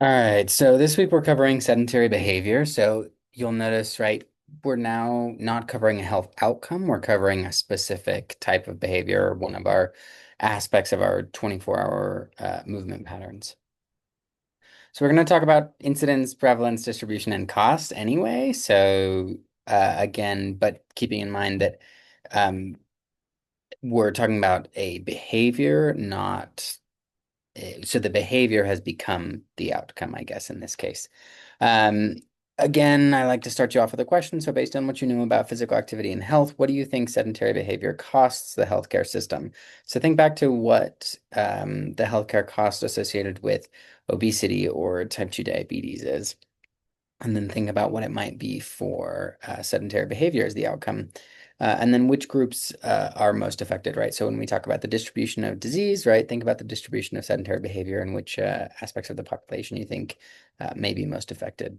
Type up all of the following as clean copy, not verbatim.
All right, so this week we're covering sedentary behavior. So you'll notice, right, we're now not covering a health outcome, we're covering a specific type of behavior, one of our aspects of our 24-hour movement patterns. So we're going to talk about incidence, prevalence, distribution, and cost anyway. So again, but keeping in mind that um, we're talking about a behavior, not so the behavior has become the outcome, I guess, in this case. Um, Again, I like to start you off with a question. So, based on what you know about physical activity and health, what do you think sedentary behavior costs the healthcare system? So, think back to what the healthcare cost associated with obesity or type 2 diabetes is, and then think about what it might be for sedentary behavior as the outcome. And then which groups are most affected, right? So when we talk about the distribution of disease, right, think about the distribution of sedentary behavior and which aspects of the population you think may be most affected.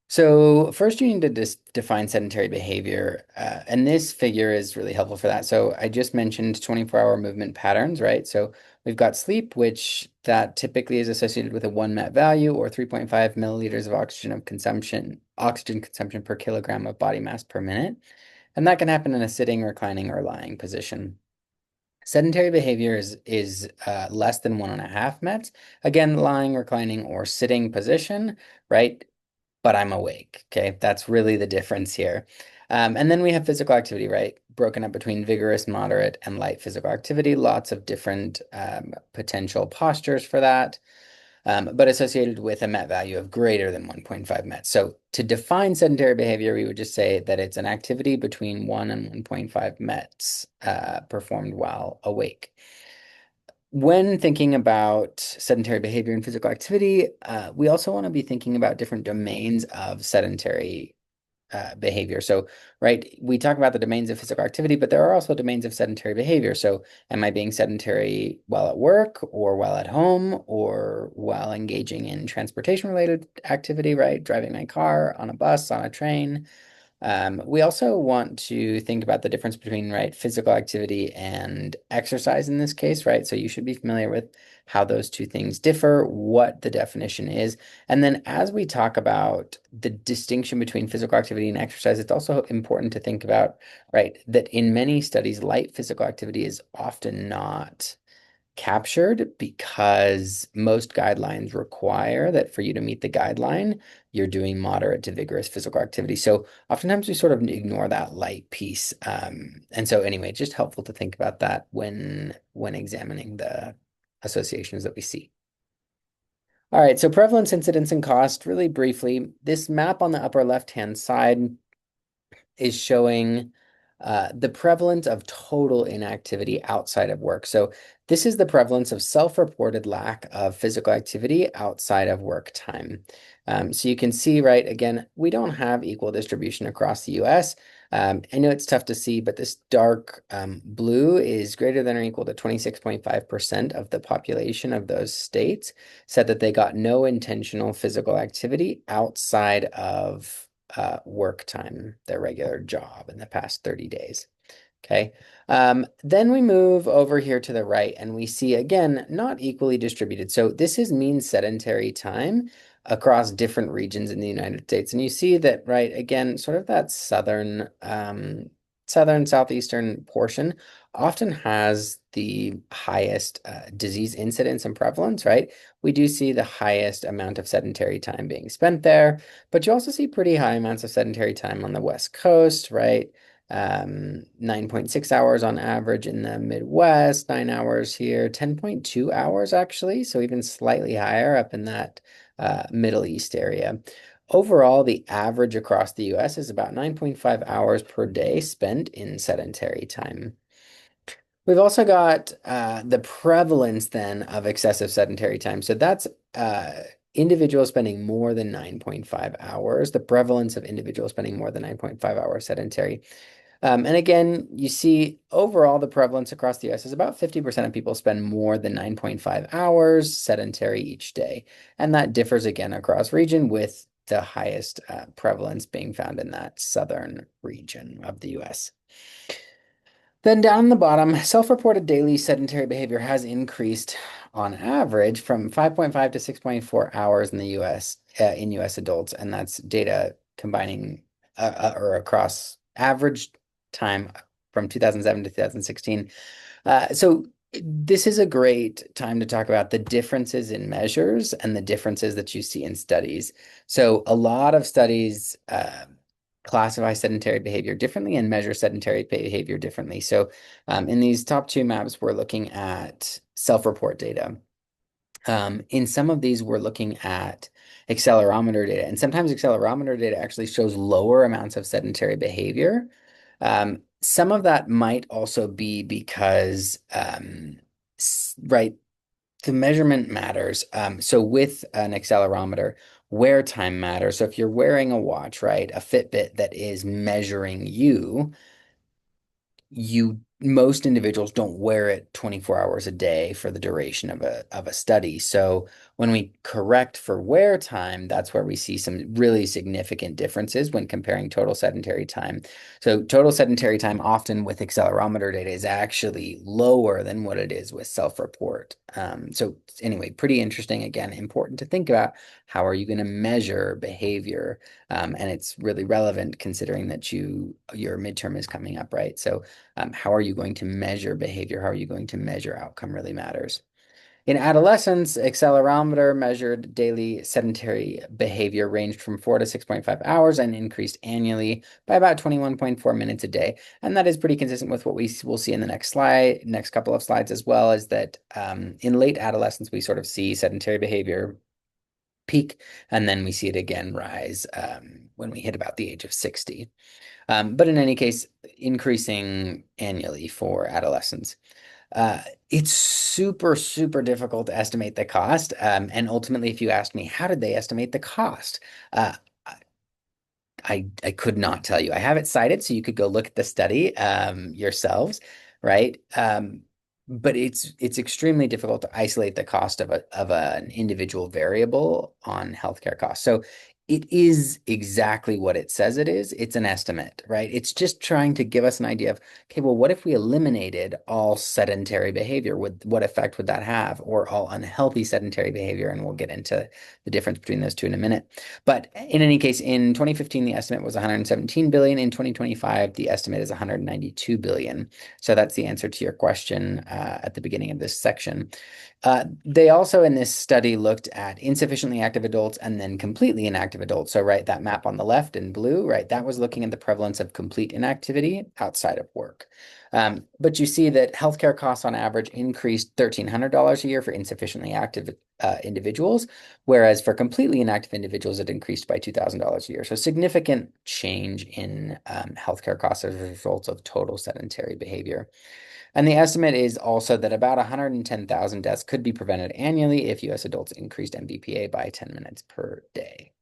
So first you need to define sedentary behavior, and this figure is really helpful for that. So I just mentioned 24-hour movement patterns, right? So we've got sleep, which that typically is associated with a 1 MET value or 3.5 milliliters of oxygen consumption per kilogram of body mass per minute. And that can happen in a sitting, reclining, or lying position. Sedentary behavior is less than 1.5 METs. Again, lying, reclining, or sitting position, right? But I'm awake. Okay, that's really the difference here. And then we have physical activity, right? Broken up between vigorous, moderate, and light physical activity. Lots of different potential postures for that, but associated with a MET value of greater than 1.5 MET. So to define sedentary behavior, we would just say that it's an activity between 1 and 1.5 METs performed while awake. When thinking about sedentary behavior and physical activity, we also want to be thinking about different domains of sedentary behavior. So, right, we talk about the domains of physical activity, but there are also domains of sedentary behavior. So, am I being sedentary while at work or while at home or while engaging in transportation related activity, right? Driving my car on a bus, on a train. We also want to think about the difference between, right, physical activity and exercise in this case, right? So you should be familiar with how those two things differ, what the definition is. And then as we talk about the distinction between physical activity and exercise, it's also important to think about, right, that in many studies, light physical activity is often not captured because most guidelines require that for you to meet the guideline, you're doing moderate to vigorous physical activity. So oftentimes we sort of ignore that light piece. And so anyway, just helpful to think about that when examining the associations that we see. All right, so prevalence, incidence, and cost, really briefly, this map on the upper left-hand side is showing the prevalence of total inactivity outside of work. So this is the prevalence of self-reported lack of physical activity outside of work time. So you can see, right, again, we don't have equal distribution across the US. I know it's tough to see, but this dark blue is greater than or equal to 26.5% of the population of those states said that they got no intentional physical activity outside of work time, their regular job in the past 30 days. Okay. Then we move over here to the right and we see again, not equally distributed. So this is mean sedentary time across different regions in the United States. And you see that, right, again, sort of that southern, southeastern portion often has the highest disease incidence and prevalence, right? We do see the highest amount of sedentary time being spent there, but you also see pretty high amounts of sedentary time on the West Coast, right? 9.6 hours on average in the Midwest, 9 hours here, 10.2 hours actually, so even slightly higher up in that Middle East area. Overall, the average across the US is about 9.5 hours per day spent in sedentary time. We've also got the prevalence then of excessive sedentary time. So that's individuals spending more than 9.5 hours, the prevalence of individuals spending more than 9.5 hours sedentary. And again, you see overall the prevalence across the US is about 50% of people spend more than 9.5 hours sedentary each day. And that differs again across region with the highest prevalence being found in that southern region of the US. Then down the bottom, self-reported daily sedentary behavior has increased on average from 5.5 to 6.4 hours in the US, in US adults, and that's data combining or across average time from 2007 to 2016. So this is a great time to talk about the differences in measures and the differences that you see in studies. So a lot of studies classify sedentary behavior differently and measure sedentary behavior differently. So in these top two maps, we're looking at self-report data. In some of these, we're looking at accelerometer data, and sometimes accelerometer data actually shows lower amounts of sedentary behavior. Some of that might also be because, right, the measurement matters. So with an accelerometer, wear time matters. So if you're wearing a watch, right, a Fitbit that is measuring you most individuals don't wear it 24 hours a day for the duration of a study. So when we correct for wear time, that's where we see some really significant differences when comparing total sedentary time. So total sedentary time often with accelerometer data is actually lower than what it is with self-report. So anyway, pretty interesting. Again, important to think about how are you going to measure behavior? And it's really relevant considering that your midterm is coming up, right? So how are you going to measure behavior? How are you going to measure outcome really matters. In adolescence, accelerometer measured daily sedentary behavior ranged from 4 to 6.5 hours and increased annually by about 21.4 minutes a day. And that is pretty consistent with what we will see in the next couple of slides as well, is that in late adolescence, we sort of see sedentary behavior peak, and then we see it again rise when we hit about the age of 60. But in any case, increasing annually for adolescents. It's super, super difficult to estimate the cost. And ultimately, if you ask me, how did they estimate the cost? Uh, I could not tell you. I have it cited, so you could go look at the study yourselves, right? But it's extremely difficult to isolate the cost of an individual variable on healthcare costs. So it is exactly what it says it is. It's an estimate, right? It's just trying to give us an idea of, okay, well, what if we eliminated all sedentary behavior? What effect would that have? Or all unhealthy sedentary behavior? And we'll get into the difference between those two in a minute. But in any case, in 2015, the estimate was 117 billion. In 2025, the estimate is 192 billion. So that's the answer to your question at the beginning of this section. They also in this study looked at insufficiently active adults and then completely inactive adults. So, right, that map on the left in blue, right, that was looking at the prevalence of complete inactivity outside of work. But you see that healthcare costs on average increased $1,300 a year for insufficiently active individuals, whereas for completely inactive individuals, it increased by $2,000 a year. So significant change in healthcare costs as a result of total sedentary behavior. And the estimate is also that about 110,000 deaths could be prevented annually if US adults increased MBPA by 10 minutes per day.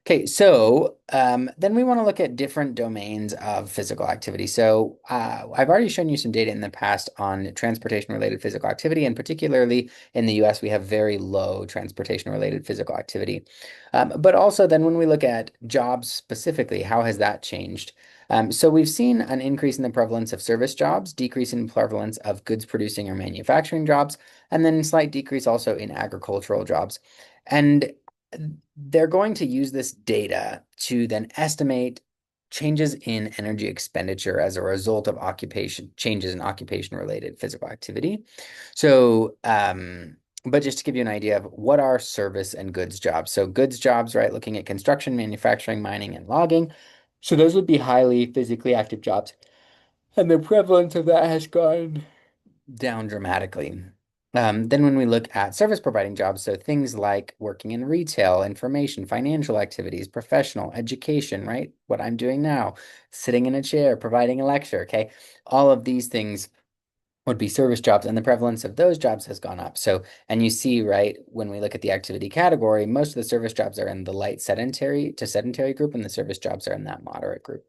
Okay, so then we want to look at different domains of physical activity. So I've already shown you some data in the past on transportation-related physical activity, and particularly in the US, we have very low transportation-related physical activity. But also then when we look at jobs specifically, how has that changed? So we've seen an increase in the prevalence of service jobs, decrease in prevalence of goods producing or manufacturing jobs, and then slight decrease also in agricultural jobs. And they're going to use this data to then estimate changes in energy expenditure as a result of occupation changes in occupation related physical activity. So, but just to give you an idea of what are service and goods jobs. So goods jobs, right, looking at construction, manufacturing, mining, and logging. So those would be highly physically active jobs. And the prevalence of that has gone down dramatically. Then when we look at service providing jobs, so things like working in retail, information, financial activities, professional, education, right? What I'm doing now, sitting in a chair, providing a lecture, okay? All of these things would be service jobs, and the prevalence of those jobs has gone up. So, and you see, right, when we look at the activity category, most of the service jobs are in the light sedentary to sedentary group, and the service jobs are in that moderate group.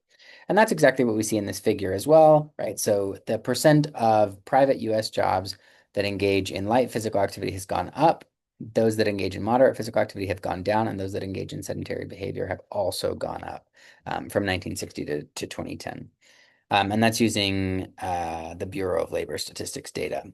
And that's exactly what we see in this figure as well, right? So the percent of private US jobs that engage in light physical activity has gone up. Those that engage in moderate physical activity have gone down, and those that engage in sedentary behavior have also gone up from 1960 to 2010. And that's using the Bureau of Labor Statistics data.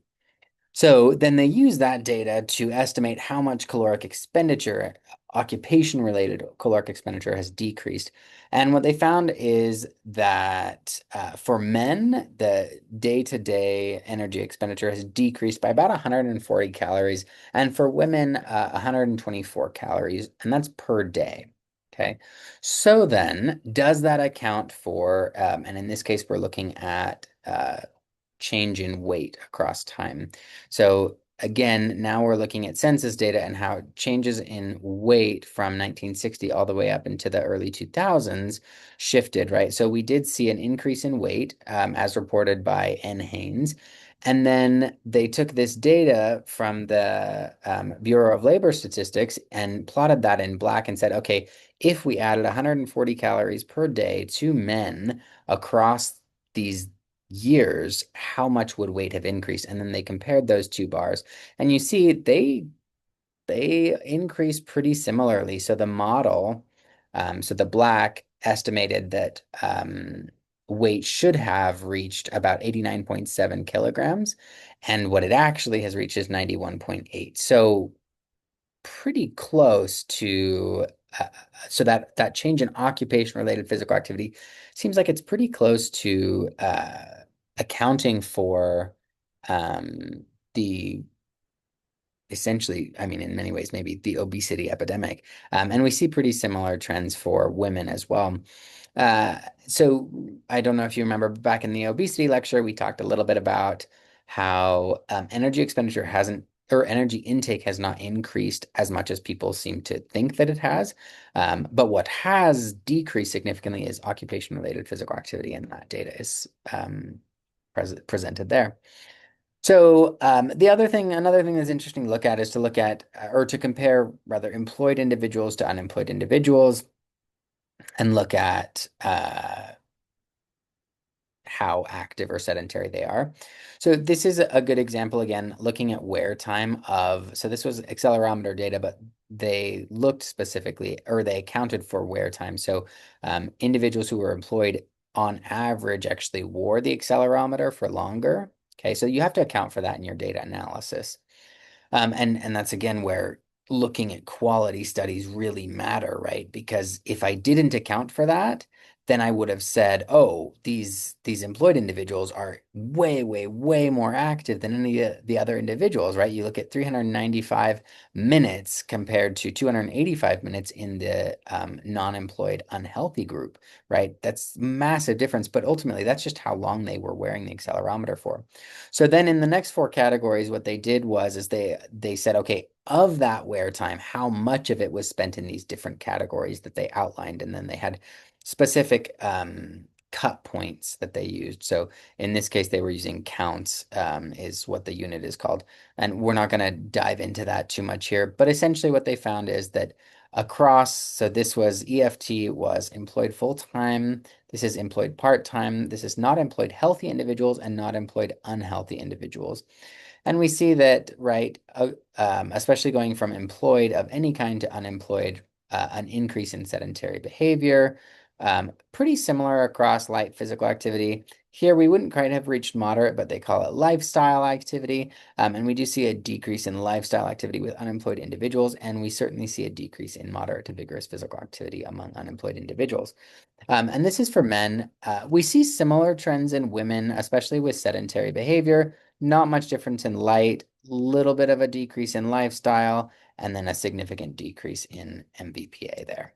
So then they use that data to estimate how much caloric expenditure, occupation-related caloric expenditure has decreased. And what they found is that for men, the day-to-day energy expenditure has decreased by about 140 calories, and for women, 124 calories, and that's per day. Okay. So then, does that account for, and in this case, we're looking at change in weight across time. So again, now we're looking at census data and how changes in weight from 1960 all the way up into the early 2000s shifted, right? So we did see an increase in weight as reported by NHANES. And then they took this data from the Bureau of Labor Statistics and plotted that in black and said, okay, if we added 140 calories per day to men across these years, how much would weight have increased? And then they compared those two bars, and you see they increase pretty similarly. So the model, so the black estimated that weight should have reached about 89.7 kilograms, and what it actually has reached is 91.8. So pretty close to so that change in occupation related physical activity seems like it's pretty close to accounting for the essentially, I mean, in many ways, maybe the obesity epidemic. And we see pretty similar trends for women as well. Uh, so I don't know if you remember back in the obesity lecture, we talked a little bit about how energy expenditure hasn't, or energy intake has not increased as much as people seem to think that it has. But what has decreased significantly is occupation-related physical activity, and that data is presented there. So another thing that's interesting to look at is to look at or to compare rather employed individuals to unemployed individuals and look at how active or sedentary they are. So this is a good example, again, looking at wear time of, so this was accelerometer data, but they looked specifically, or they accounted for wear time. So individuals who were employed on average actually wore the accelerometer for longer. Okay, so you have to account for that in your data analysis. And that's again where looking at quality studies really matter, right? Because if I didn't account for that, then I would have said, oh, these employed individuals are way, way, way more active than any of the other individuals, right? You look at 395 minutes compared to 285 minutes in the non-employed unhealthy group, right? That's massive difference, but ultimately that's just how long they were wearing the accelerometer for. So then in the next four categories, what they did was is they said, okay, of that wear time, how much of it was spent in these different categories that they outlined, and then they had specific cut points that they used. So in this case, they were using counts, is what the unit is called. And we're not going to dive into that too much here, but essentially what they found is that across, so this was EFT was employed full-time, this is employed part-time, this is not employed healthy individuals and not employed unhealthy individuals. And we see that, right, especially going from employed of any kind to unemployed, an increase in sedentary behavior, pretty similar across light physical activity. Here we wouldn't quite have reached moderate, but they call it lifestyle activity. And we do see a decrease in lifestyle activity with unemployed individuals, and we certainly see a decrease in moderate to vigorous physical activity among unemployed individuals. And this is for men. We see similar trends in women, especially with sedentary behavior. Not much difference in light, little bit of a decrease in lifestyle, and then a significant decrease in MVPA there.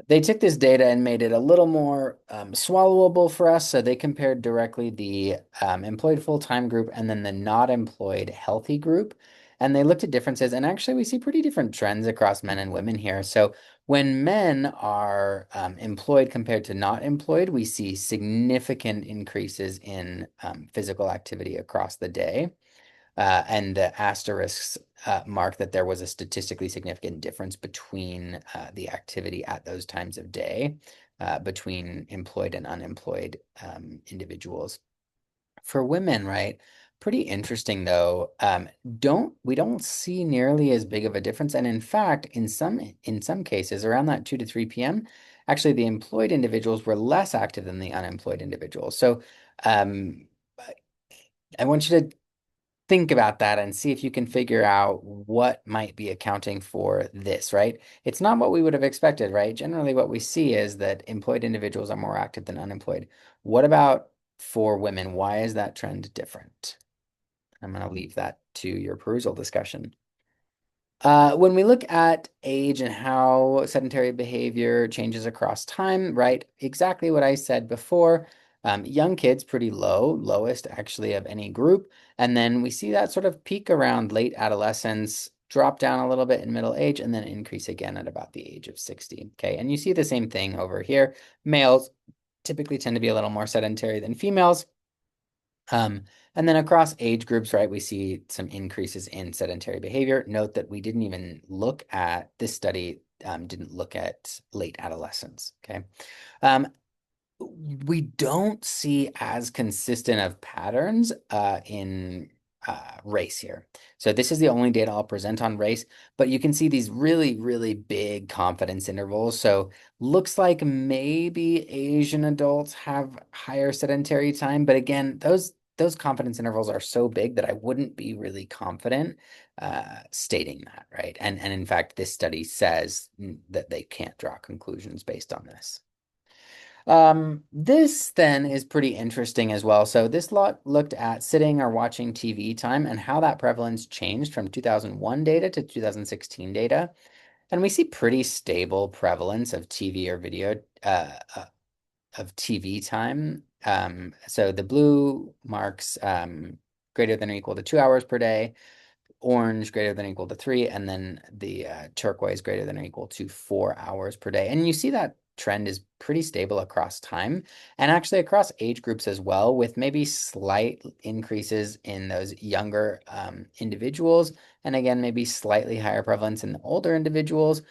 They took this data and made it a little more swallowable for us. So they compared directly the employed full-time group and then the not employed healthy group. And they looked at differences. And actually, we see pretty different trends across men and women here. So when men are employed compared to not employed, we see significant increases in physical activity across the day. And the asterisks mark that there was a statistically significant difference between the activity at those times of day between employed and unemployed individuals. For women, right? Pretty interesting though. We don't see nearly as big of a difference, and in fact, in some cases, around that 2 to 3 p.m., actually the employed individuals were less active than the unemployed individuals. So um, I want you to think about that and see if you can figure out what might be accounting for this, right? It's not what we would have expected, right? Generally, what we see is that employed individuals are more active than unemployed. What about for women? Why is that trend different? I'm going to leave that to your perusal discussion. When we look at age and how sedentary behavior changes across time, right? Exactly what I said before. Young kids, pretty low, lowest actually of any group. And then we see that sort of peak around late adolescence, drop down a little bit in middle age, and then increase again at about the age of 60. Okay. And you see the same thing over here. Males typically tend to be a little more sedentary than females. Um, and then across age groups, right, we see some increases in sedentary behavior. Note that we didn't even look at this study, didn't look at late adolescence. Okay. Um, we don't see as consistent of patterns in race here. So this is the only data I'll present on race, but you can see these really, really big confidence intervals. So looks like maybe Asian adults have higher sedentary time, but again, those confidence intervals are so big that I wouldn't be really confident stating that, right? And in fact, this study says that they can't draw conclusions based on this. This then is pretty interesting as well. So this lot looked at sitting or watching TV time and how that prevalence changed from 2001 data to 2016 data. And we see pretty stable prevalence of TV or video of TV time. So the blue marks greater than or equal to 2 hours per day, orange greater than or equal to 3, and then the turquoise greater than or equal to 4 hours per day. And you see that trend is pretty stable across time and actually across age groups as well, with maybe slight increases in those younger individuals. And again, maybe slightly higher prevalence in the older individuals,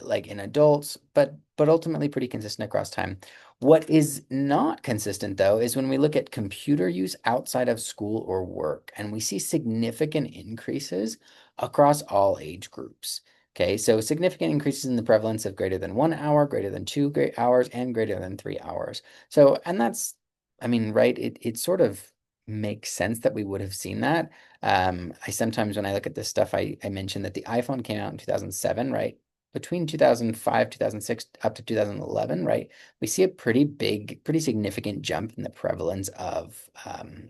like in adults, but ultimately pretty consistent across time. What is not consistent, though, is when we look at computer use outside of school or work, and we see significant increases across all age groups. Okay, so significant increases in the prevalence of greater than 1 hour, greater than 2 hours, and greater than 3 hours. So, and that's, I mean, right, it sort of makes sense that we would have seen that. I sometimes, when I look at this stuff, I mentioned that the iPhone came out in 2007, right? Between 2005, 2006, up to 2011, right? We see a pretty big, pretty significant jump in the prevalence of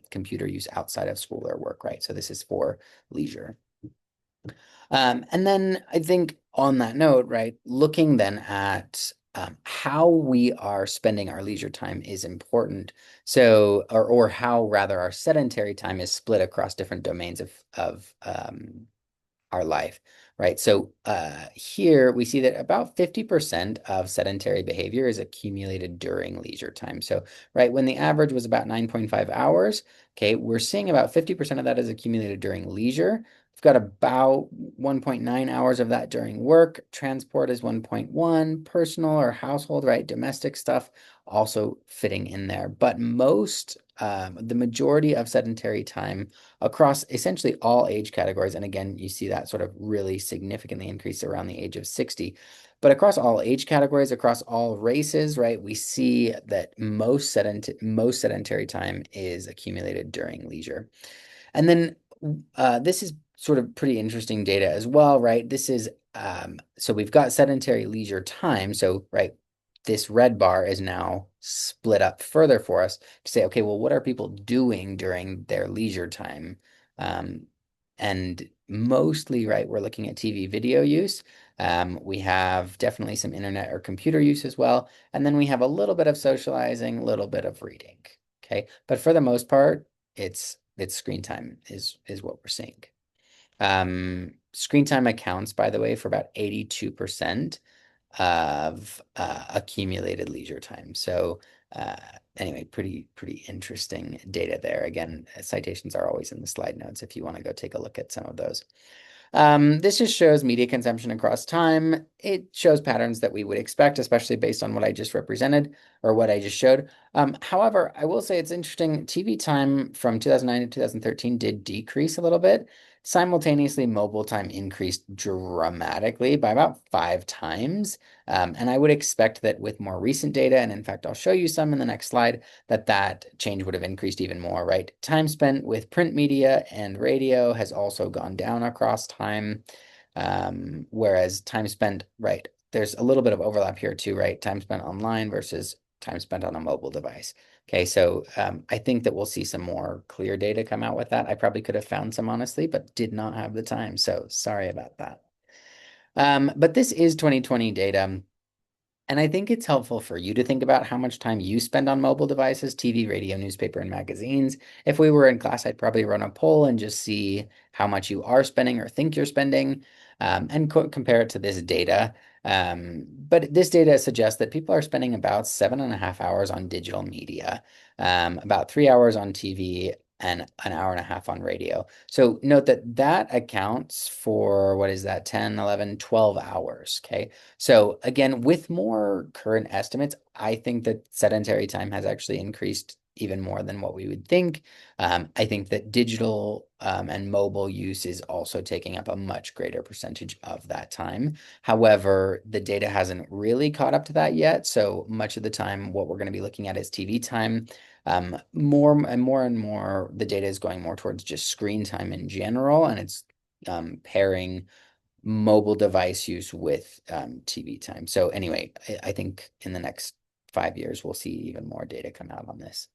computer use outside of school or work, right? So this is for leisure. And then I think on that note, right, looking then at how we are spending our leisure time is important. So, or how rather our sedentary time is split across different domains of our life, right? So here we see that about 50% of sedentary behavior is accumulated during leisure time. So, right, when the average was about 9.5 hours, okay, we're seeing about 50% of that is accumulated during leisure. We've got about 1.9 hours of that during work. Transport is 1.1, personal or household, right? Domestic stuff also fitting in there. But the majority of sedentary time across essentially all age categories. And again, you see that sort of really significantly increase around the age of 60. But across all age categories, across all races, right, we see that most sedentary time is accumulated during leisure. And then this is sort of pretty interesting data as well, right? This is so we've got sedentary leisure time. So, right, this red bar is now split up further for us to say, okay, well, what are people doing during their leisure time? And mostly, right, we're looking at TV video use. We have definitely some internet or computer use as well. And then we have a little bit of socializing, a little bit of reading. Okay. But for the most part, it's screen time is what we're seeing. Screen time accounts, by the way, for about 82% of accumulated leisure time. So uh, anyway, pretty interesting data there. Again, citations are always in the slide notes if you want to go take a look at some of those. This just shows media consumption across time. It shows patterns that we would expect, especially based on what I just represented or what I just showed. However, I will say it's interesting. TV time from 2009 to 2013 did decrease a little bit. Simultaneously, mobile time increased dramatically by about 5 times. And I would expect that with more recent data, and in fact, I'll show you some in the next slide, that change would have increased even more, right? Time spent with print media and radio has also gone down across time. Whereas time spent, right, there's a little bit of overlap here too, right? Time spent online versus time spent on a mobile device. Okay, so I think that we'll see some more clear data come out with that. I probably could have found some honestly, but did not have the time. So sorry about that. But this is 2020 data. And I think it's helpful for you to think about how much time you spend on mobile devices, TV, radio, newspaper, and magazines. If we were in class, I'd probably run a poll and just see how much you are spending or think you're spending, and compare it to this data. But this data suggests that people are spending about 7.5 hours on digital media, about 3 hours on TV, and an hour and a half on radio. So note that that accounts for, what is that, 10, 11, 12 hours, okay? So again, with more current estimates, I think that sedentary time has actually increased even more than what we would think. I think that digital and mobile use is also taking up a much greater percentage of that time. However, the data hasn't really caught up to that yet. So much of the time, what we're going to be looking at is TV time. More and more and more, the data is going more towards just screen time in general, and it's pairing mobile device use with TV time. So anyway, I think in the next 5 years, we'll see even more data come out on this.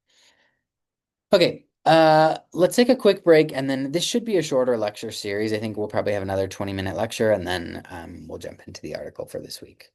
Okay, let's take a quick break, and then this should be a shorter lecture series. I think we'll probably have another 20-minute lecture, and then we'll jump into the article for this week.